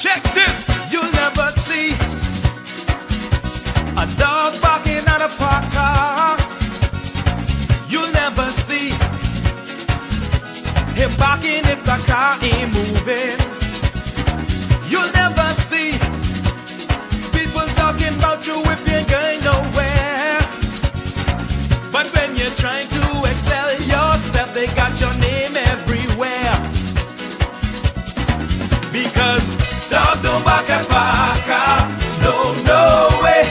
Check this. You'll never see a dog barking at a parked car. You'll never see him barking if the car ain't moving. You'll never see people talking about you if you ain't going nowhere. But when you're trying to excel yourself, they got your name everywhere. Because dogs don't bark at Parker. No way.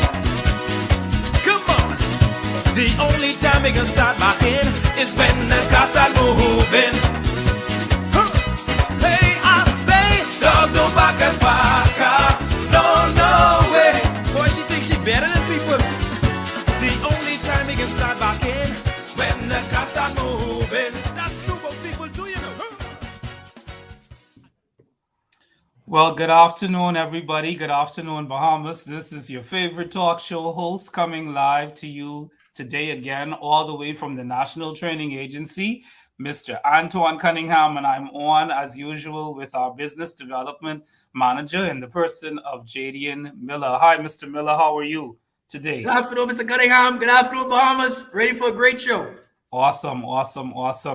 Come on. The only time they can start barking is when the car start moving. Huh. Hey, I say, dogs don't bark at Parker. No way. Boy, she thinks she better than people. The only time they can start barking when the car start moving. That's true, but people do, you know. Well, good afternoon, everybody. Good afternoon, Bahamas. This is your favorite talk show host coming live to you today again, all the way from the National Training Agency, Mr. Antoine Cunningham, and I'm on, as usual, with our business development manager in the person of Jadian Miller. Hi, Mr. Miller. How are you today? Good afternoon, Mr. Cunningham. Good afternoon, Bahamas. Ready for a great show. Awesome.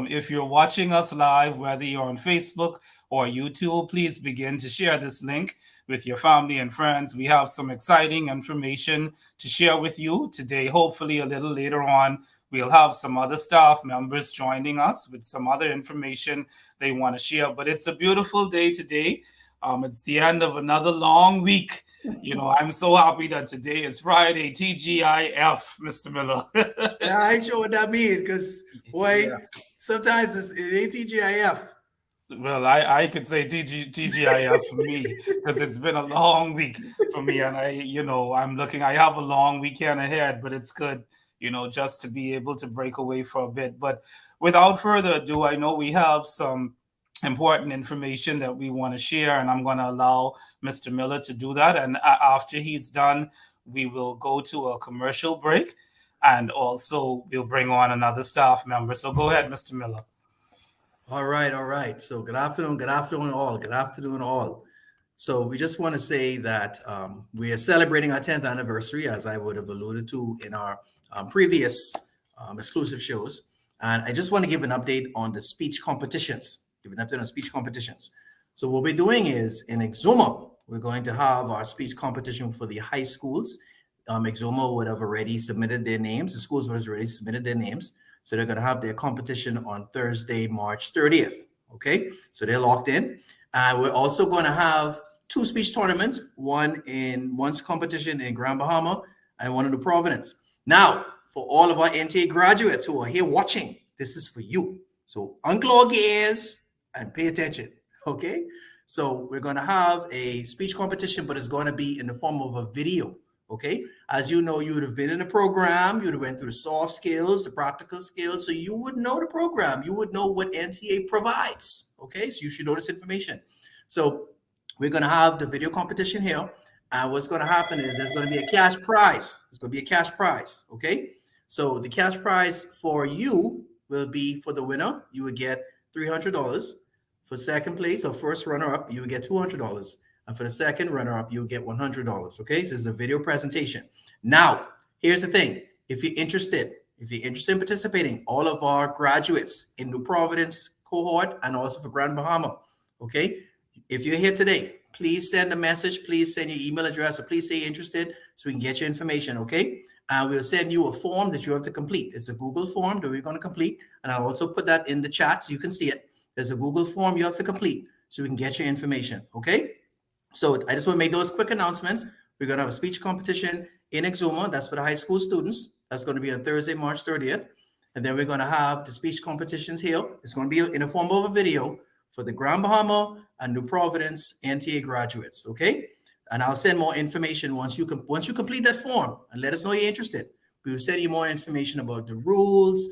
If you're watching us live, whether you're on Facebook or YouTube, please begin to share this link with your family and friends. We have some exciting information to share with you today. Hopefully, a little later on, we'll have some other staff members joining us with some other information they want to share. But it's a beautiful day today. It's the end of another long week. You know, I'm so happy that today is Friday, TGIF, Mr. Miller. Yeah, I ain't sure what that means because, boy, sometimes it ain't TGIF. Well, I could say TGIF for me because it's been a long week for me. And I have a long weekend ahead, but it's good, just to be able to break away for a bit. But without further ado, I know we have some important information that we want to share, and I'm going to allow Mr. Miller to do that. And after he's done, we will go to a commercial break, and also we'll bring on another staff member. So go ahead, Mr. Miller. All right. So good afternoon, all. So we just want to say that we are celebrating our 10th anniversary, as I would have alluded to in our previous exclusive shows. And I just want to give an update on the speech competitions. So what we're doing is in Exuma, we're going to have our speech competition for the high schools. Exuma would have already submitted their names. The schools would have already submitted their names. So they're going to have their competition on Thursday, March 30th. Okay, so they're locked in. We're also going to have two speech tournaments, one's competition in Grand Bahama and one in the Providence. Now, for all of our NTA graduates who are here watching, this is for you. So unclog your ears and pay attention, okay? So we're going to have a speech competition, but it's going to be in the form of a video, okay? As you know, you would have been in the program. You would have went through the soft skills, the practical skills, so you would know the program. You would know what NTA provides, okay? So you should know this information. So we're going to have the video competition here, and what's going to happen is there's going to be a cash prize. It's going to be a cash prize, okay? So the cash prize for you will be, for the winner, you would get $300. For second place or first runner-up, you would get $200. And for the second runner-up, you would get $100. Okay, so this is a video presentation. Now, here's the thing. If you're interested in participating, all of our graduates in New Providence cohort and also for Grand Bahama, okay, if you're here today, please send a message. Please send your email address, or please say you're interested so we can get your information, okay? And we'll send you a form that you have to complete. It's a Google form that we're going to complete. And I'll also put that in the chat so you can see it. There's a Google form you have to complete so we can get your information, okay? So I just want to make those quick announcements. We're going to have a speech competition in Exuma. That's for the high school students. That's going to be on Thursday, March 30th. And then we're going to have the speech competitions here. It's going to be in the form of a video for the Grand Bahama and New Providence NTA graduates, okay? And I'll send more information once you complete that form and let us know you're interested. We will send you more information about the rules,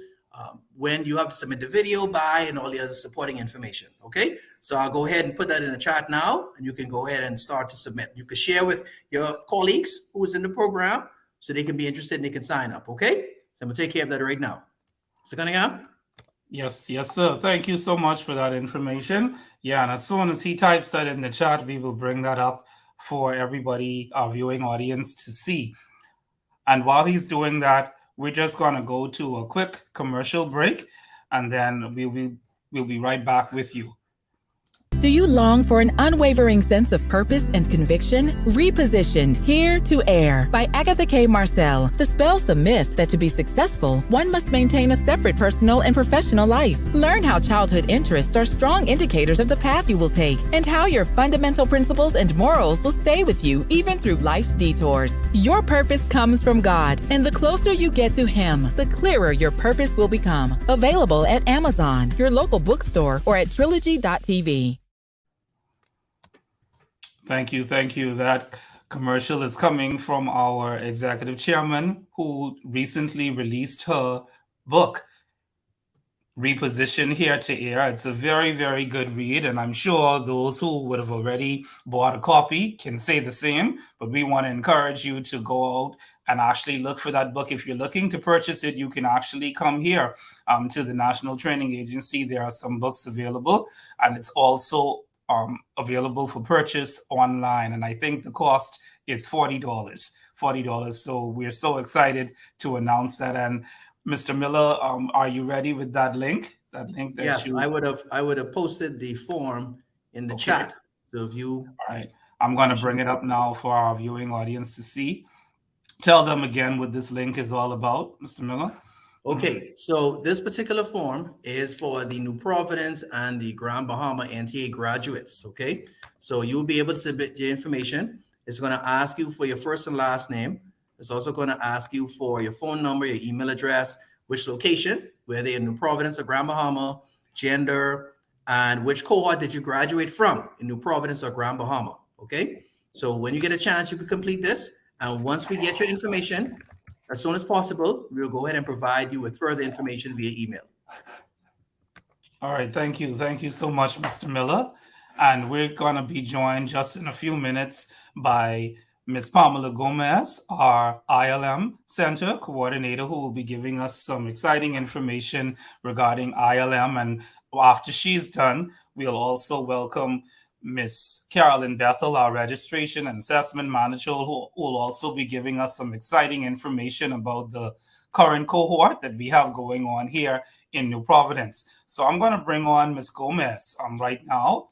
when you have to submit the video by, and all the other supporting information, okay? So I'll go ahead and put that in the chat now, and you can go ahead and start to submit. You can share with your colleagues who is in the program so they can be interested and they can sign up, okay? So I'm going to take care of that right now. Mr. Cunningham? Yes, sir. Thank you so much for that information. Yeah, and as soon as he types that in the chat, we will bring that up for everybody, our viewing audience, to see. And while he's doing that, we're just going to go to a quick commercial break, and then we'll be right back with you. Do you long for an unwavering sense of purpose and conviction? Repositioned Here to Air by Agatha K. Marcel dispels the myth that to be successful, one must maintain a separate personal and professional life. Learn how childhood interests are strong indicators of the path you will take and how your fundamental principles and morals will stay with you even through life's detours. Your purpose comes from God, and the closer you get to Him, the clearer your purpose will become. Available at Amazon, your local bookstore, or at trilogy.tv. Thank you. Thank you. That commercial is coming from our executive chairman who recently released her book, Reposition Here to Air. It's a very, very good read, and I'm sure those who would have already bought a copy can say the same, but we want to encourage you to go out and actually look for that book. If you're looking to purchase it, you can actually come here to the National Training Agency. There are some books available, and it's also available for purchase online, and I think the cost is $40. So we're so excited to announce that. And Mr. Miller, are you ready with that link? That link that Yes, you... I would have posted the form in the chat. So if you... All right, I'm going to bring it up now for our viewing audience to see. Tell them again what this link is all about, Mr. Miller. Okay, so this particular form is for the New Providence and the Grand Bahama NTA graduates, okay? So you'll be able to submit your information. It's going to ask you for your first and last name. It's also going to ask you for your phone number, your email address, which location, whether in New Providence or Grand Bahama, gender, and which cohort did you graduate from in New Providence or Grand Bahama, okay? So when you get a chance, you can complete this. And once we get your information, as soon as possible, we'll go ahead and provide you with further information via email. All right, thank you. Thank you so much, Mr. Miller. And we're going to be joined just in a few minutes by Ms. Pamela Gomez, our ILM Center coordinator, who will be giving us some exciting information regarding ILM. And after she's done, we'll also welcome Miss Carolyn Bethel, our registration and assessment manager, who will also be giving us some exciting information about the current cohort that we have going on here in New Providence. So I'm going to bring on Miss Gomez right now.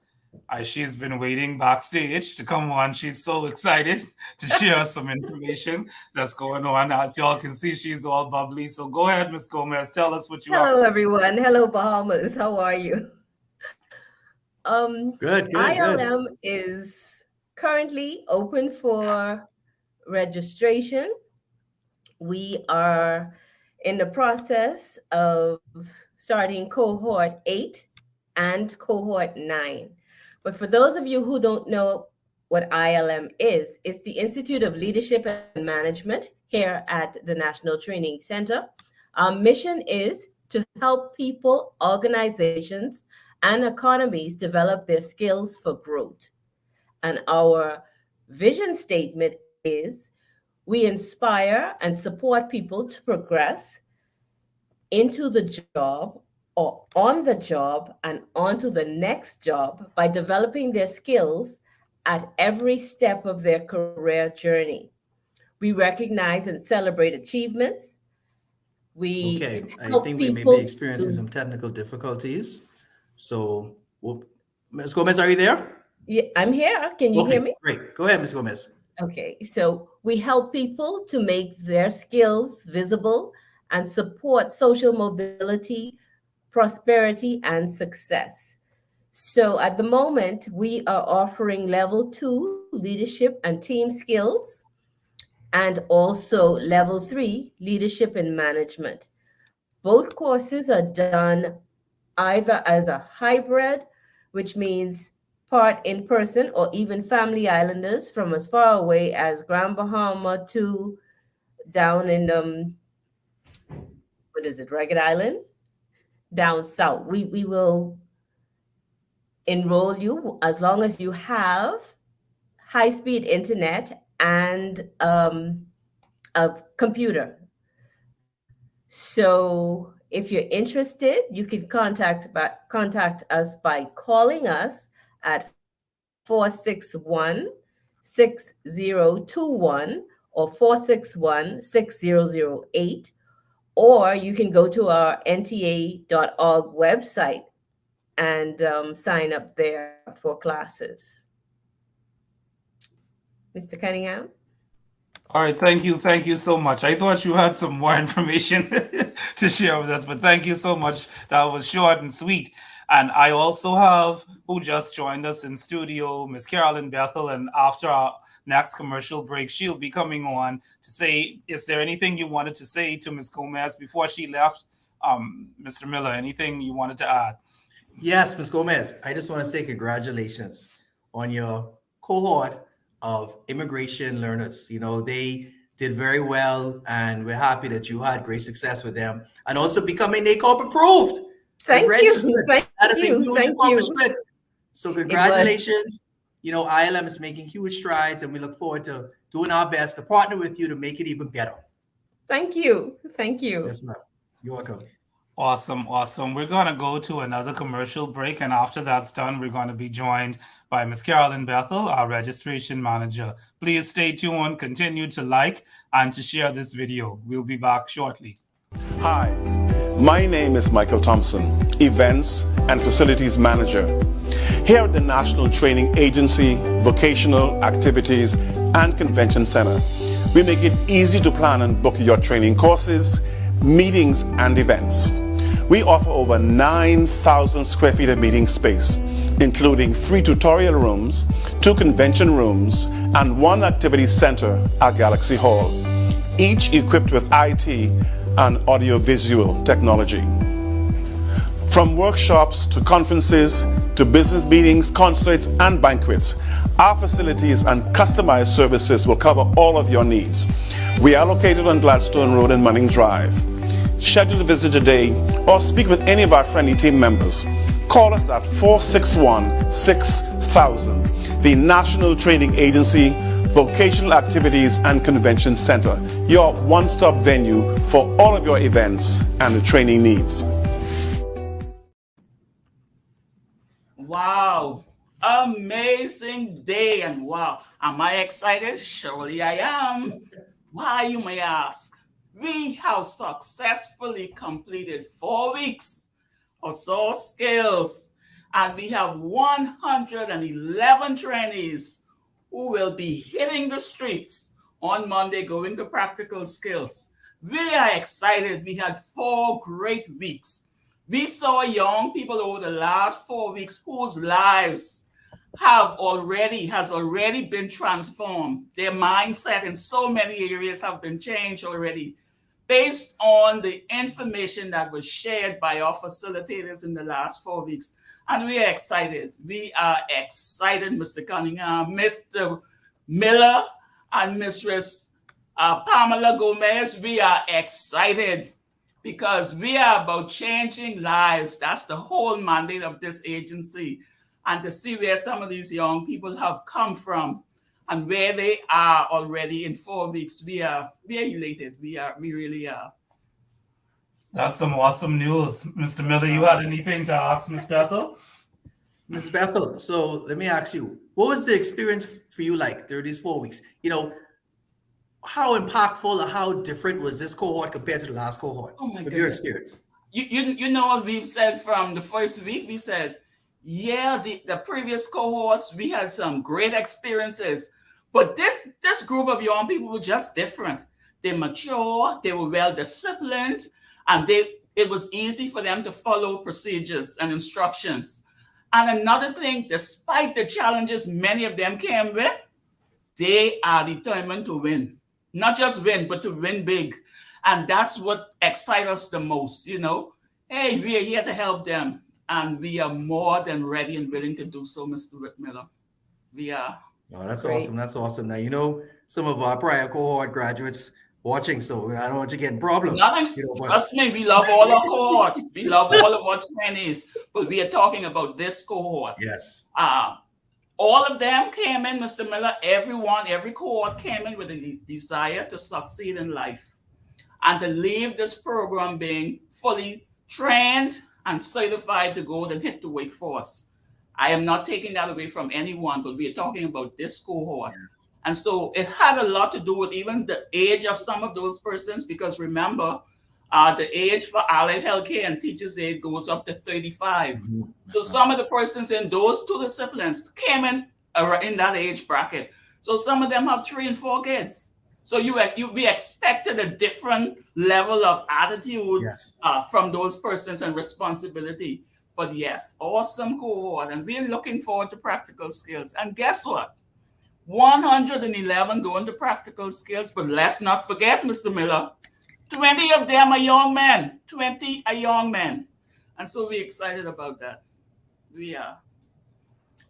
She's been waiting backstage to come on. She's so excited to share some information that's going on. As y'all can see, she's all bubbly. So go ahead, Miss Gomez. Tell us what you have. Hello, everyone. Hello, Bahamas. How are you? Good. ILM is currently open for registration. We are in the process of starting cohort 8 and cohort 9. But for those of you who don't know what ILM is, it's the Institute of Leadership and Management here at the National Training Center. Our mission is to help people, organizations, and economies develop their skills for growth. And our vision statement is we inspire and support people to progress into the job or on the job and onto the next job by developing their skills at every step of their career journey. We recognize and celebrate achievements. Okay, I think we may be experiencing some technical difficulties. So, Ms. Gomez, are you there? Yeah, I'm here. Can you hear me? Great. Go ahead, Ms. Gomez. Okay, so we help people to make their skills visible and support social mobility, prosperity, and success. So at the moment, we are offering level 2 leadership and team skills, and also level 3 leadership and management. Both courses are done either as a hybrid, which means part in person, or even family islanders from as far away as Grand Bahama to down in Ragged Island, down south. We will enroll you as long as you have high-speed internet and a computer. So If you're interested, you can contact us by calling us at 461-6021 or 461-6008, or you can go to our nta.org website and sign up there for classes. Mr. Cunningham? All right, thank you so much. I thought you had some more information to share with us, but thank you so much. That was short and sweet. And I also have, who just joined us in studio, Miss Carolyn Bethel, and after our next commercial break, she'll be coming on to say, is there anything you wanted to say to Miss Gomez before she left? Mr. Miller, anything you wanted to add? Yes, Ms. Gomez, I just want to say congratulations on your cohort of immigration learners. You know, they did very well, and we're happy that you had great success with them and also becoming NACOP approved. Thank you. That is a huge Thank you. accomplishment. So congratulations. You know, ILM is making huge strides, and we look forward to doing our best to partner with you to make it even better. Thank you. Thank you. Yes, ma'am. You're welcome. Awesome. We're going to go to another commercial break, and after that's done, we're going to be joined by Ms. Carolyn Bethel, our registration manager. Please stay tuned, continue to like and to share this video. We'll be back shortly. Hi, my name is Michael Thompson, Events and Facilities Manager. Here at the National Training Agency, Vocational Activities and Convention Center, we make it easy to plan and book your training courses, meetings, and events. We offer over 9,000 square feet of meeting space, including 3 tutorial rooms, 2 convention rooms, and 1 activity center at Galaxy Hall, each equipped with IT and audiovisual technology. From workshops to conferences to business meetings, concerts, and banquets, our facilities and customized services will cover all of your needs. We are located on Gladstone Road and Manning Drive. Schedule a visit today or speak with any of our friendly team members. Call us at 461-6000, the National Training Agency, Vocational Activities and Convention Center, your one-stop venue for all of your events and training needs. Wow, amazing day, and wow, am I excited? Surely I am. Why, you may ask? We have successfully completed 4 weeks of soft skills, and we have 111 trainees who will be hitting the streets on Monday going to practical skills. We are excited. We had 4 great weeks. We saw young people over the last 4 weeks whose lives has already been transformed. Their mindset in so many areas have been changed already based on the information that was shared by our facilitators in the last 4 weeks. And we are excited. We are excited, Mr. Cunningham, Mr. Miller, and Mistress Pamela Gomez. We are excited because we are about changing lives. That's the whole mandate of this agency. And to see where some of these young people have come from and where they are already in 4 weeks, we are elated. We really are. That's some awesome news. Mr. Miller, you had anything to ask Ms. Bethel? Ms. Bethel, so let me ask you, what was the experience for you like during these 4 weeks? You know, how impactful or how different was this cohort compared to the last cohort? Oh my with goodness. your experience? You know what we've said from the first week? We said, yeah, the previous cohorts, we had some great experiences, but this group of young people were just different. They mature, they were well disciplined, and it was easy for them to follow procedures and instructions. And another thing, despite the challenges many of them came with, they are determined to win. Not just win, but to win big. And that's what excites us the most, you know. Hey, we are here to help them. And we are more than ready and willing to do so, Mr. Miller. We are. Oh, that's Great. awesome. That's awesome. Now, you know, some of our prior cohort graduates watching, so I don't want you getting problems. Nothing. You know, but Trust me, we love all our cohorts. We love all of our trainees. But we are talking about this cohort. yes. All of them came in, Mr. Miller, every cohort came in with a desire to succeed in life. and to leave this program being fully trained and certified to go and hit the workforce. I am not taking that away from anyone, but we are talking about this cohort. And so it had a lot to do with even the age of some of those persons, because remember, the age for allied healthcare and teachers aid goes up to 35. So some of the persons in those two disciplines came in that age bracket. So some of them have 3 and 4 kids. So you be expected a different level of attitude from those persons and responsibility. But yes, awesome cohort, and we're looking forward to practical skills. And guess what? 111 going to practical skills, but let's not forget, Mr. Miller, 20 of them are young men. 20 are young men. And so we're excited about that. We are.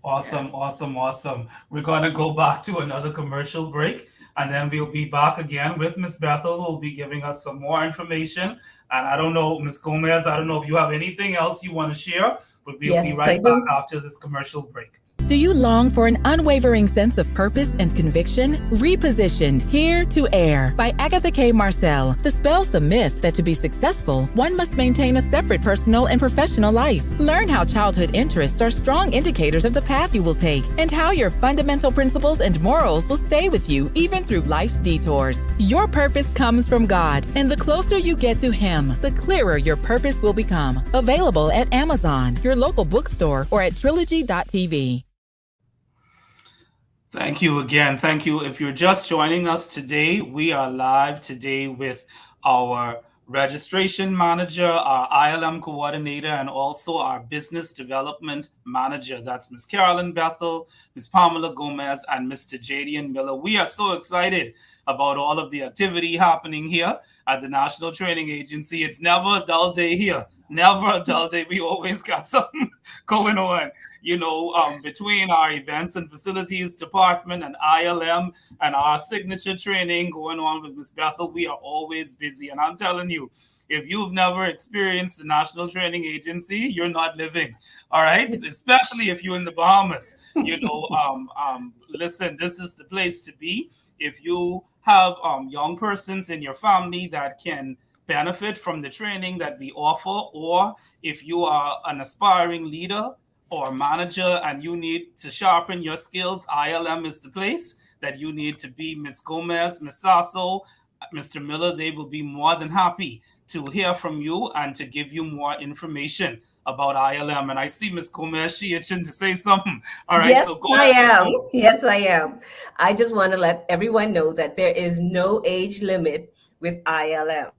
Awesome, awesome. We're going to go back to another commercial break, and then we'll be back again with Ms. Bethel, who will be giving us some more information. And I don't know, Ms. Gomez, I don't know if you have anything else you want to share, but we'll be right back after this commercial break. Do you long for an unwavering sense of purpose and conviction? Repositioned, Here to Air by Agatha K. Marcel dispels the myth that to be successful, one must maintain a separate personal and professional life. Learn how childhood interests are strong indicators of the path you will take and how your fundamental principles and morals will stay with you even through life's detours. Your purpose comes from God, and the closer you get to Him, the clearer your purpose will become. Available at Amazon, your local bookstore, or at trilogy.tv. Thank you again. Thank you. If you're just joining us today, we are live today with our registration manager, our ILM coordinator, and also our business development manager. That's Ms. Carolyn Bethel, Ms. Pamela Gomez, and Mr. Jadian Miller. We are so excited about all of the activity happening here at the National Training Agency. It's never a dull day here. Never a dull day. We always got something going on. You know, between our events and facilities department and ILM and our signature training going on with Ms. Bethel, we are always busy. And I'm telling you, if you've never experienced the National Training Agency, you're not living. All right. Especially if you're in the Bahamas. You know, listen, this is the place to be. If you have young persons in your family that can benefit from the training that we offer, or if you are an aspiring leader or manager and you need to sharpen your skills, ILM is the place that you need to be. Ms. Gomez, Ms. Sasso, Mr. Miller, they will be more than happy to hear from you and to give you more information about ILM. And I see Ms. Gomez, she itching to say something. All right, yes, so go I ahead. am. Yes, I am. I just want to let everyone know that there is no age limit with ILM.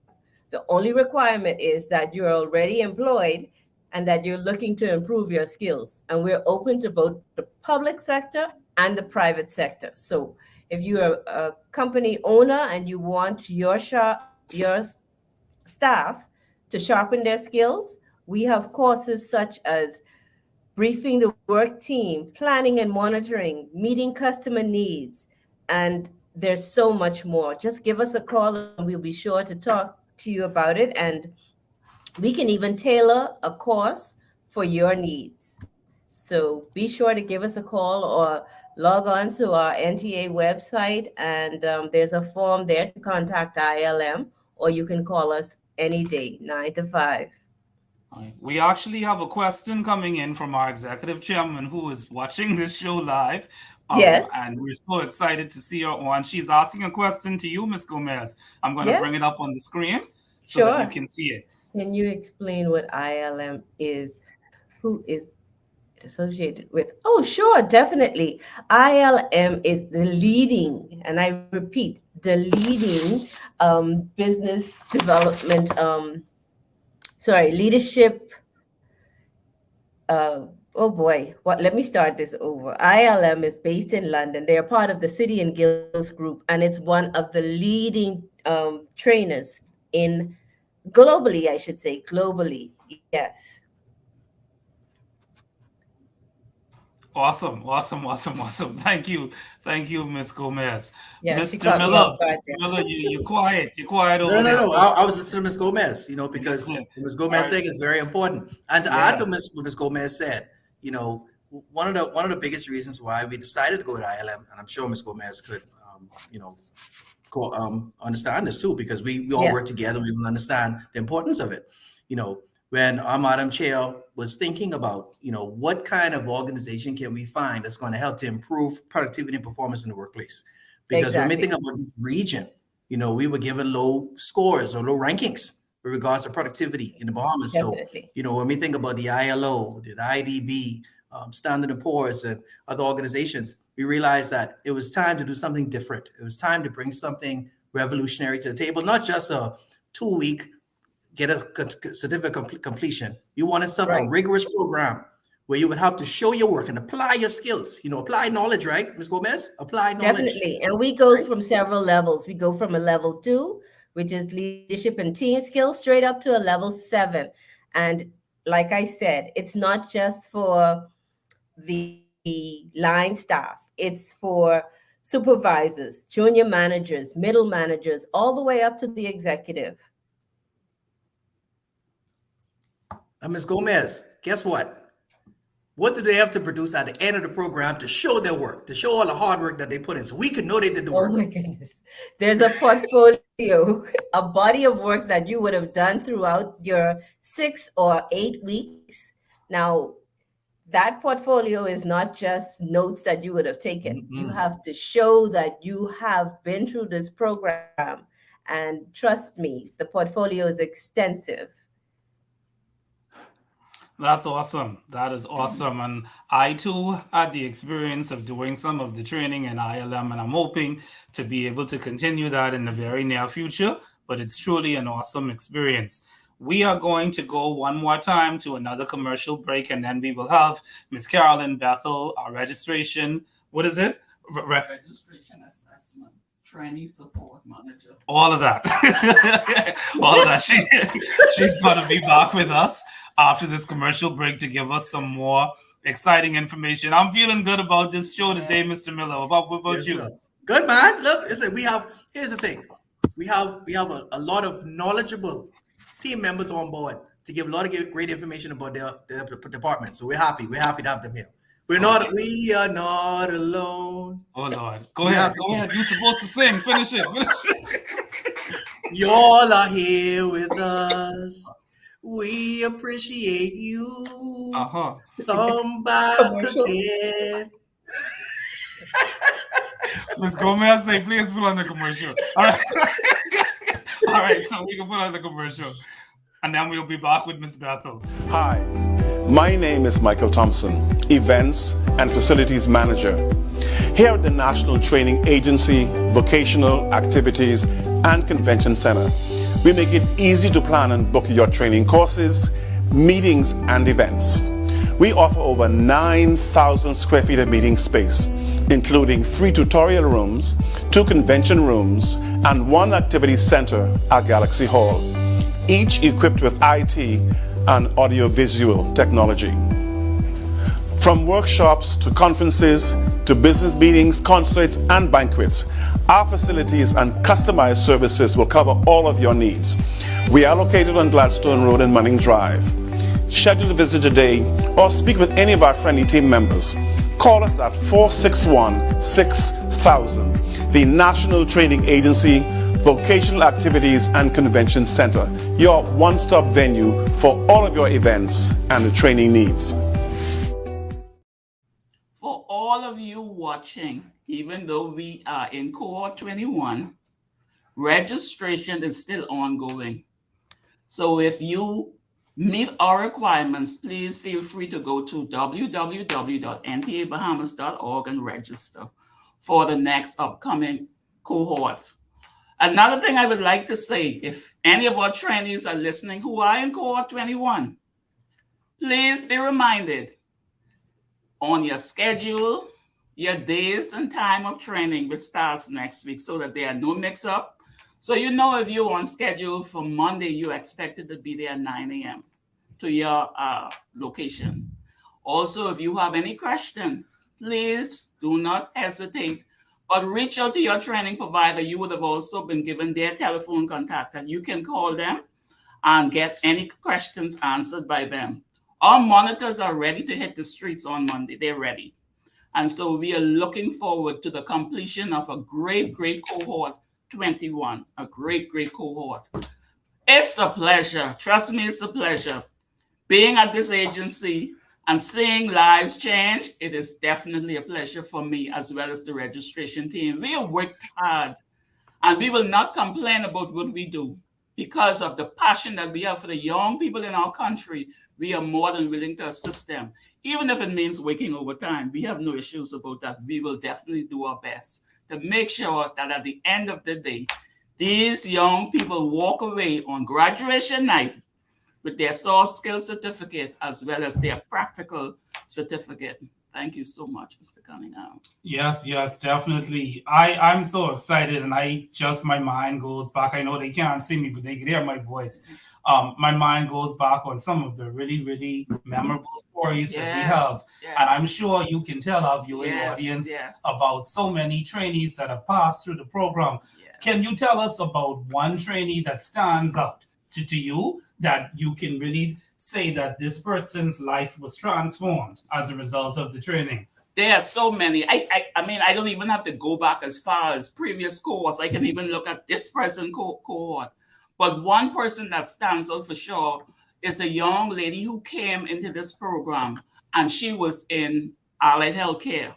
The only requirement is that you're already employed and that you're looking to improve your skills. And we're open to both the public sector and the private sector. So if you're a company owner and you want your staff to sharpen their skills, we have courses such as briefing the work team, planning and monitoring, meeting customer needs, and there's so much more. Just give us a call and we'll be sure to talk to you about it. And we can even tailor a course for your needs. So be sure to give us a call or log on to our NTA website, and there's a form there to contact ILM, or you can call us any day, 9 to 5. We actually have a question coming in from our executive chairman who is watching this show live. Yes. And we're so excited to see her on. She's asking a question to you, Ms. Gomez. I'm going to bring it up on the screen so that you can see it. Can you explain what ILM is? Who is it associated with? Oh, sure, definitely. ILM is the leading, and I repeat, the leading business development, leadership. Oh boy, let me start this over. ILM is based in London. They are part of the City and Guilds Group, and it's one of the leading trainers in globally, I should say, globally. Yes. Awesome. Thank you, Ms. Gomez. Yeah, Mr. Miller, you're quiet. You're quiet over there. No. I was listening to Ms. Gomez, because Ms. Gomez saying is very important. And to add to what Ms. Gomez said, one of the biggest reasons why we decided to go to ILM, and I'm sure Ms. Gomez could, understand this too, because we all work together. We will understand the importance of it. When our Madam Chair was thinking about, what kind of organization can we find that's going to help to improve productivity and performance in the workplace? Because when we think about the region, we were given low scores or low rankings with regards to productivity in the Bahamas. Definitely. So, when we think about the ILO, the IDB, Standard & Poor's, and other organizations, we realized that it was time to do something different. It was time to bring something revolutionary to the table, not just a 2-week get a certificate completion. You wanted a rigorous program where you would have to show your work and apply your skills, apply knowledge, right, Ms. Gomez? Apply knowledge. Definitely. And we go from several levels. We go from a level 2, which is leadership and team skills, straight up to a level 7. And like I said, it's not just for the line staff. It's for supervisors, junior managers, middle managers, all the way up to the executive. Ms. Gomez, guess what? What do they have to produce at the end of the program to show their work, to show all the hard work that they put in, so we can know they did the work? Oh my goodness. There's a portfolio, a body of work that you would have done throughout your 6 or 8 weeks. Now, that portfolio is not just notes that you would have taken. Mm-hmm. You have to show that you have been through this program. And trust me, the portfolio is extensive. That's awesome. That is awesome. And I too had the experience of doing some of the training in ILM, and I'm hoping to be able to continue that in the very near future. But it's truly an awesome experience. We are going to go one more time to another commercial break, and then we will have Ms. Carolyn Bethel, our registration. What is it? Registration assessment. Trainee support manager. All of that. All of that. She's going to be back with us after this commercial break to give us some more exciting information. I'm feeling good about this show today, Mr. Miller. What about you? Sir. Good, man. Look, listen, here's the thing. We have a lot of knowledgeable team members on board to give a lot of great information about their department. So we're happy. We're happy to have them here. We are not alone. Oh Lord. Go ahead. You're supposed to sing. Finish it. Y'all are here with us. We appreciate you. Come back again. Ms. Gomez, say, please put on the commercial. All right. All right, so we can put on the commercial. And then we'll be back with Ms. Bethel. Hi, my name is Michael Thompson, Events and Facilities Manager. Here at the National Training Agency, Vocational Activities and Convention Center, we make it easy to plan and book your training courses, meetings, and events. We offer over 9,000 square feet of meeting space, including 3 tutorial rooms, 2 convention rooms, and 1 activity center at Galaxy Hall, each equipped with IT and audiovisual technology. From workshops to conferences to business meetings, concerts, and banquets, our facilities and customized services will cover all of your needs. We are located on Gladstone Road and Manning Drive. Schedule a visit today or speak with any of our friendly team members. Call us at 461-6000. The National Training Agency, Vocational Activities and Convention Center, your one-stop venue for all of your events and training needs. For all of you watching, even though we are in cohort 21, registration is still ongoing. So if you meet our requirements, please feel free to go to www.ntabahamas.org and register for the next upcoming cohort. Another thing I would like to say, if any of our trainees are listening who are in cohort 21, please be reminded on your schedule, your days and time of training, which starts next week, so that there are no mix-up. So you know if you're on schedule for Monday, you're expected to be there at 9 a.m. to your location. Also, if you have any questions, please do not hesitate, but reach out to your training provider. You would have also been given their telephone contact, and you can call them and get any questions answered by them. Our monitors are ready to hit the streets on Monday. They're ready. And so we are looking forward to the completion of a great, great cohort 21, a great, great cohort. It's a pleasure. Trust me, it's a pleasure. Being at this agency and seeing lives change, it is definitely a pleasure for me as well as the registration team. We have worked hard and we will not complain about what we do because of the passion that we have for the young people in our country. We are more than willing to assist them. Even if it means working overtime, we have no issues about that. We will definitely do our best to make sure that at the end of the day, these young people walk away on graduation night with their soft skill certificate as well as their practical certificate. Thank you so much, Mr. Cunningham. Yes, yes, definitely. I'm so excited, and my mind goes back. I know they can't see me, but they can hear my voice. My mind goes back on some of the really, really memorable stories that we have. And I'm sure you can tell our viewing audience about so many trainees that have passed through the program. Can you tell us about one trainee that stands out to you that you can really say that this person's life was transformed as a result of the training? There are so many. I mean, I don't even have to go back as far as previous cohorts. I can even look at this person cohort. But one person that stands out for sure is a young lady who came into this program, and she was in allied healthcare.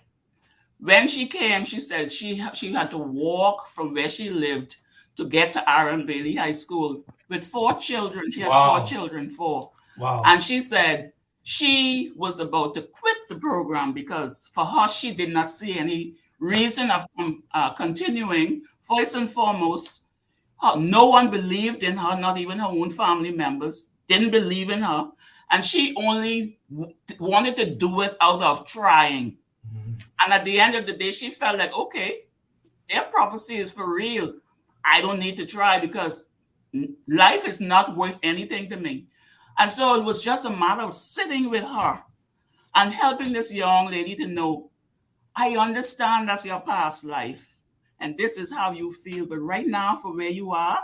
When she came, she said she had to walk from where she lived to get to Aaron Bailey High School with 4 children. She had 4 children, 4. Wow. And she said she was about to quit the program because for her, she did not see any reason of continuing. First and foremost, no one believed in her, not even her own family members didn't believe in her. And she only wanted to do it out of trying. And at the end of the day, she felt like, okay, their prophecy is for real. I don't need to try because life is not worth anything to me. And so it was just a matter of sitting with her and helping this young lady to know, I understand that's your past life and this is how you feel. But right now, for where you are,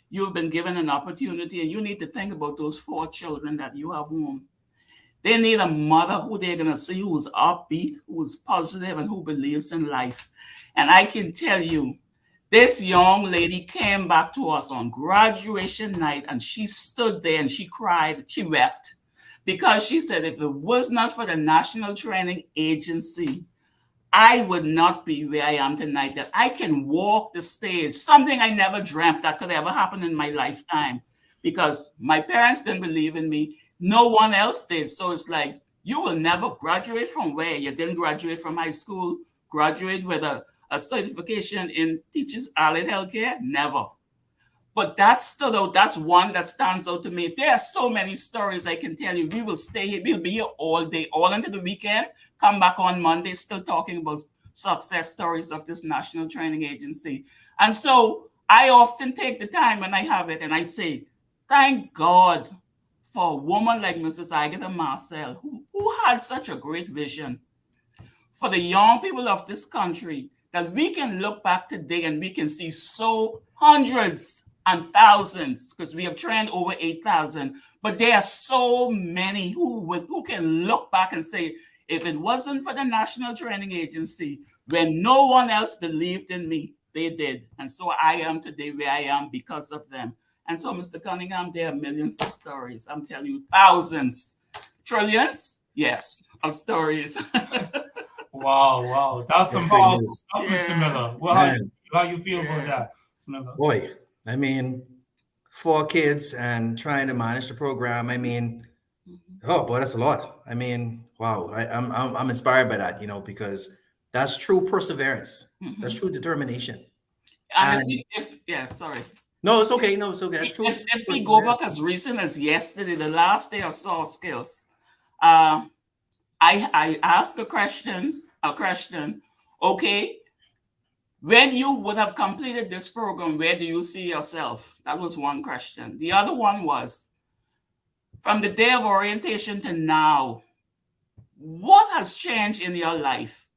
you've been given an opportunity and you need to think about those 4 children that you have home. They need a mother who they're going to see who's upbeat, who's positive, and who believes in life. And I can tell you, this young lady came back to us on graduation night and she stood there and she cried, she wept, because she said, if it was not for the National Training Agency, I would not be where I am tonight, that I can walk the stage, something I never dreamt that could ever happen in my lifetime, because my parents didn't believe in me. No one else did. So it's like, you will never graduate from where? You didn't graduate from high school, graduate with a certification in teachers allied healthcare? Never. But that stood out. That's one that stands out to me. There are so many stories I can tell you. We will stay here. We'll be here all day, all into the weekend. Come back on Monday, still talking about success stories of this National Training Agency. And so I often take the time when I have it and I say, thank God for a woman like Mrs. Agatha Marcel, who had such a great vision for the young people of this country, that we can look back today and we can see so hundreds and thousands, because we have trained over 8,000, but there are so many who can look back and say, if it wasn't for the National Training Agency, when no one else believed in me, they did. And so I am today where I am because of them. And so, Mr. Cunningham, there are millions of stories. I'm telling you, thousands, trillions, yes, of stories. Wow. That's some powerful stuff, Mr. Miller. Well, how you feel about that, Mr. Miller? Boy, I mean, 4 kids and trying to manage the program. I mean, oh boy, that's a lot. I mean, wow, I'm inspired by that, because that's true perseverance. That's true determination. Sorry. No, it's okay. That's true. If we go back as recent as yesterday, the last day of soft skills, I asked a question, okay, when you would have completed this program, where do you see yourself? That was one question. The other one was, from the day of orientation to now, what has changed in your life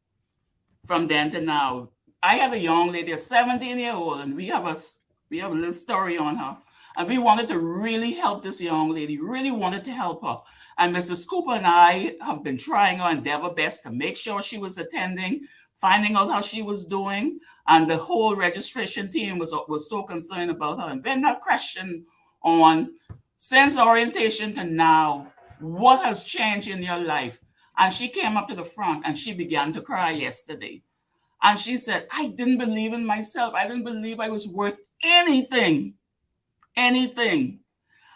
from then to now? I have a young lady, a 17-year-old, and we have a little story on her. And we wanted to really help this young lady, really wanted to help her. And Mr. Scooper and I have been trying our endeavor best to make sure she was attending finding out how she was doing, and the whole registration team was so concerned about her. And then that question on, since orientation to now, what has changed in your life? And she came up to the front and she began to cry yesterday. And she said, I didn't believe in myself. I didn't believe I was worth anything. Anything.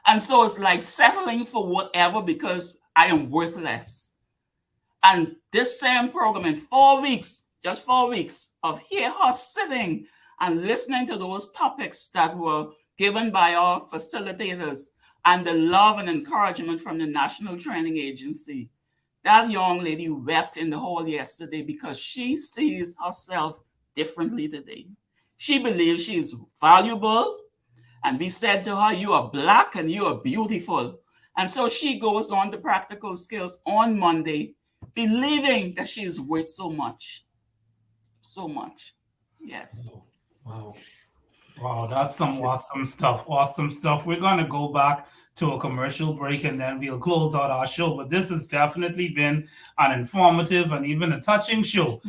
And so it's like settling for whatever because I am worthless. And this same program in 4 weeks, just 4 weeks of hear her sitting and listening to those topics that were given by our facilitators and the love and encouragement from the National Training Agency. That young lady wept in the hall yesterday because she sees herself differently today. She believes she is valuable. And we said to her, you are Black and you are beautiful. And so she goes on to practical skills on Monday, believing that she is worth so much. So much. Yes. Wow. Wow, that's some awesome stuff. Awesome stuff. We're going to go back to a commercial break and then we'll close out our show. But this has definitely been an informative and even a touching show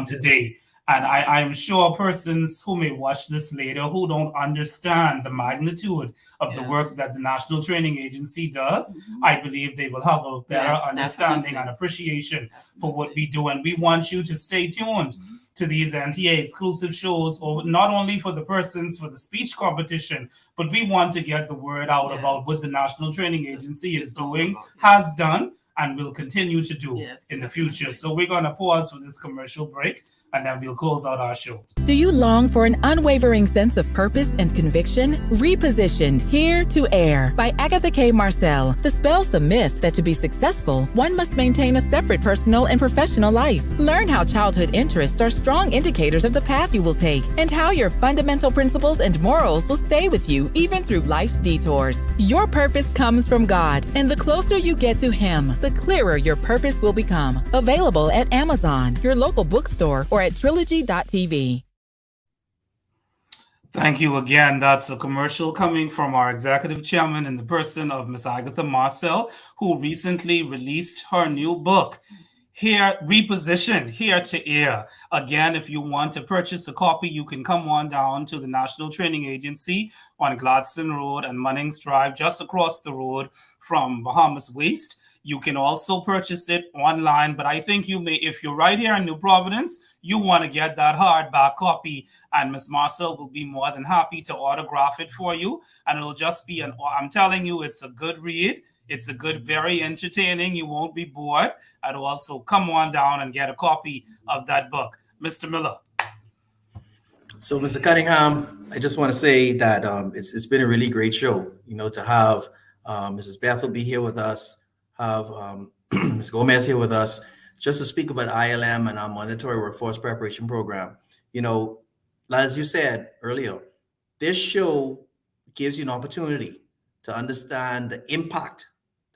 today. And I'm sure persons who may watch this later who don't understand the magnitude of the work that the National Training Agency does, I believe they will have a better understanding and appreciation for what we do. And we want you to stay tuned to these NTA exclusive shows, or not only for the persons for the speech competition, but we want to get the word out about what the National Training Agency is doing, has done, and will continue to do in the future. So we're going to pause for this commercial break, and then we'll close out our show. Do you long for an unwavering sense of purpose and conviction? Repositioned, Here to Air by Agatha K. Marcel dispels the myth that to be successful, one must maintain a separate personal and professional life. Learn how childhood interests are strong indicators of the path you will take and how your fundamental principles and morals will stay with you even through life's detours. Your purpose comes from God, and the closer you get to Him, the clearer your purpose will become. Available at Amazon, your local bookstore, or at trilogy.tv. Thank you again. That's a commercial coming from our executive chairman in the person of Ms. Agatha Marcel, who recently released her new book, Repositioned, Here to Air. Again, if you want to purchase a copy, you can come on down to the National Training Agency on Gladstone Road and Munnings Drive, just across the road from Bahamas Waste. You can also purchase it online, but I think you may, if you're right here in New Providence, you want to get that hardback copy, and Ms. Marcel will be more than happy to autograph it for you. And it'll just be I'm telling you, it's a good read. It's a good, very entertaining. You won't be bored. And also come on down and get a copy of that book. Mr. Miller. So, Mr. Cunningham, I just want to say that it's been a really great show, to have Mrs. Bethel be here with us, have Ms. Gomez here with us, just to speak about ILM and our Mandatory Workforce Preparation Program. As you said earlier, this show gives you an opportunity to understand the impact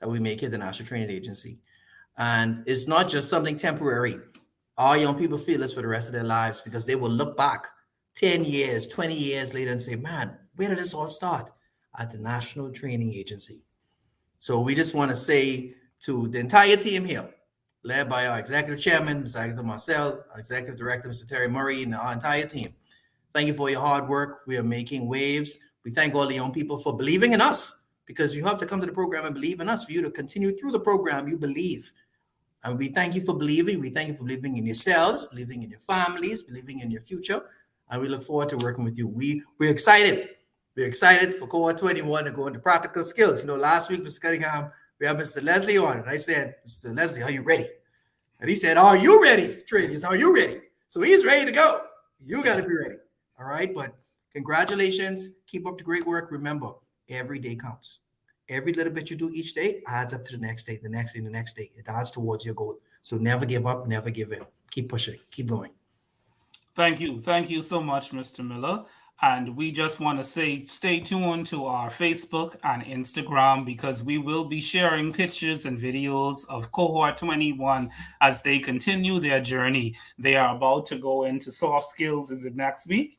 that we make at the National Training Agency. And it's not just something temporary. Our young people feel this for the rest of their lives, because they will look back 10 years, 20 years later and say, man, where did this all start? At the National Training Agency. So we just want to say to the entire team here, led by our executive chairman, Ms. Agatha Marcel, our executive director, Mr. Terry Murray, and our entire team, thank you for your hard work. We are making waves. We thank all the young people for believing in us, because you have to come to the program and believe in us. For you to continue through the program, you believe. And we thank you for believing. We thank you for believing in yourselves, believing in your families, believing in your future. And we look forward to working with you. We're excited. We're excited for Cohort 21 to go into practical skills. Last week, Mr. Cunningham, we had Mr. Leslie on, and I said, Mr. Leslie, are you ready? And he said, are you ready? Trainees, are you ready? So he's ready to go. You got to be ready. All right. But congratulations. Keep up the great work. Remember, every day counts. Every little bit you do each day adds up to the next day, the next day, the next day. It adds towards your goal. So never give up, never give in. Keep pushing, keep going. Thank you. Thank you so much, Mr. Miller. And we just want to say, stay tuned to our Facebook and Instagram, because we will be sharing pictures and videos of Cohort 21 as they continue their journey. They are about to go into soft skills. Is it next week?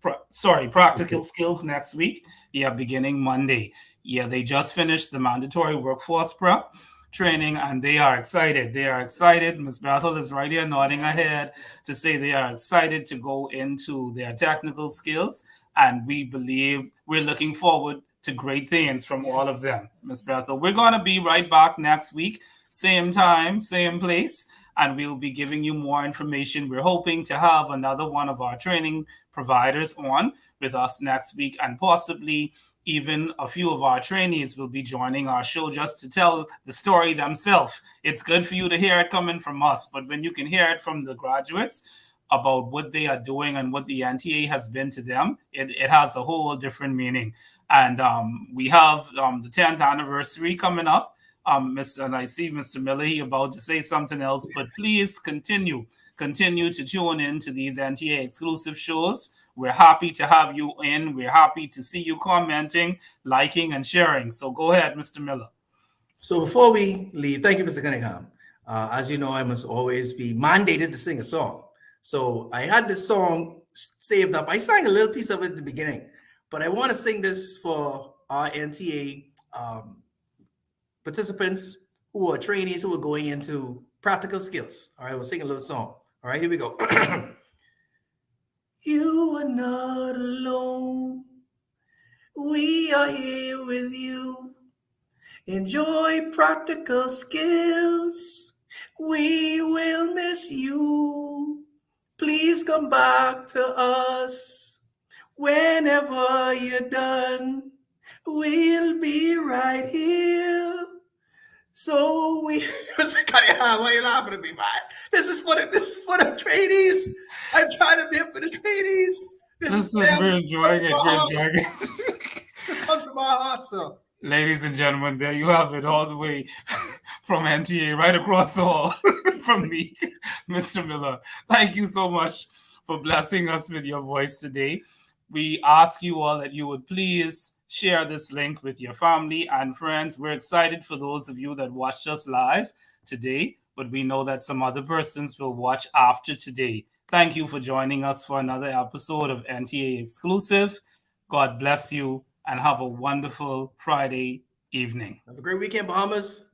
Practical skills next week. Yeah, beginning Monday. Yeah, they just finished the mandatory workforce prep training, and they are excited. They are excited. Ms. Bethel is right here nodding her head to say they are excited to go into their technical skills, and we believe we're looking forward to great things from all of them. Ms. Bethel, we're going to be right back next week, same time, same place, and we'll be giving you more information. We're hoping to have another one of our training providers on with us next week, and possibly even a few of our trainees will be joining our show just to tell the story themselves. It's good for you to hear it coming from us, but when you can hear it from the graduates about what they are doing and what the NTA has been to them, it has a whole different meaning. And we have the 10th anniversary coming up. And I see Mr. Miller about to say something else, but please continue to tune in to these NTA exclusive shows. We're happy to have you in. We're happy to see you commenting, liking, and sharing. So go ahead, Mr. Miller. So before we leave, thank you, Mr. Cunningham. As you know, I must always be mandated to sing a song. So I had this song saved up. I sang a little piece of it in the beginning, but I want to sing this for our NTA participants who are trainees who are going into practical skills. All right, we'll sing a little song. All right, here we go. You are not alone. We are here with you. Enjoy practical skills. We will miss you. Please come back to us whenever you're done. We'll be right here. So we, Mr. Cunningham, why are you laughing at me, man? This is for the trainees. I'm trying to be up for the trainees. We're enjoying it. This comes from our heart, sir. Ladies and gentlemen, there you have it, all the way from NTA, right across the hall from me, Mr. Miller. Thank you so much for blessing us with your voice today. We ask you all that you would please share this link with your family and friends. We're excited for those of you that watched us live today, but we know that some other persons will watch after today. Thank you for joining us for another episode of NTA Exclusive. God bless you and have a wonderful Friday evening. Have a great weekend, Bahamas.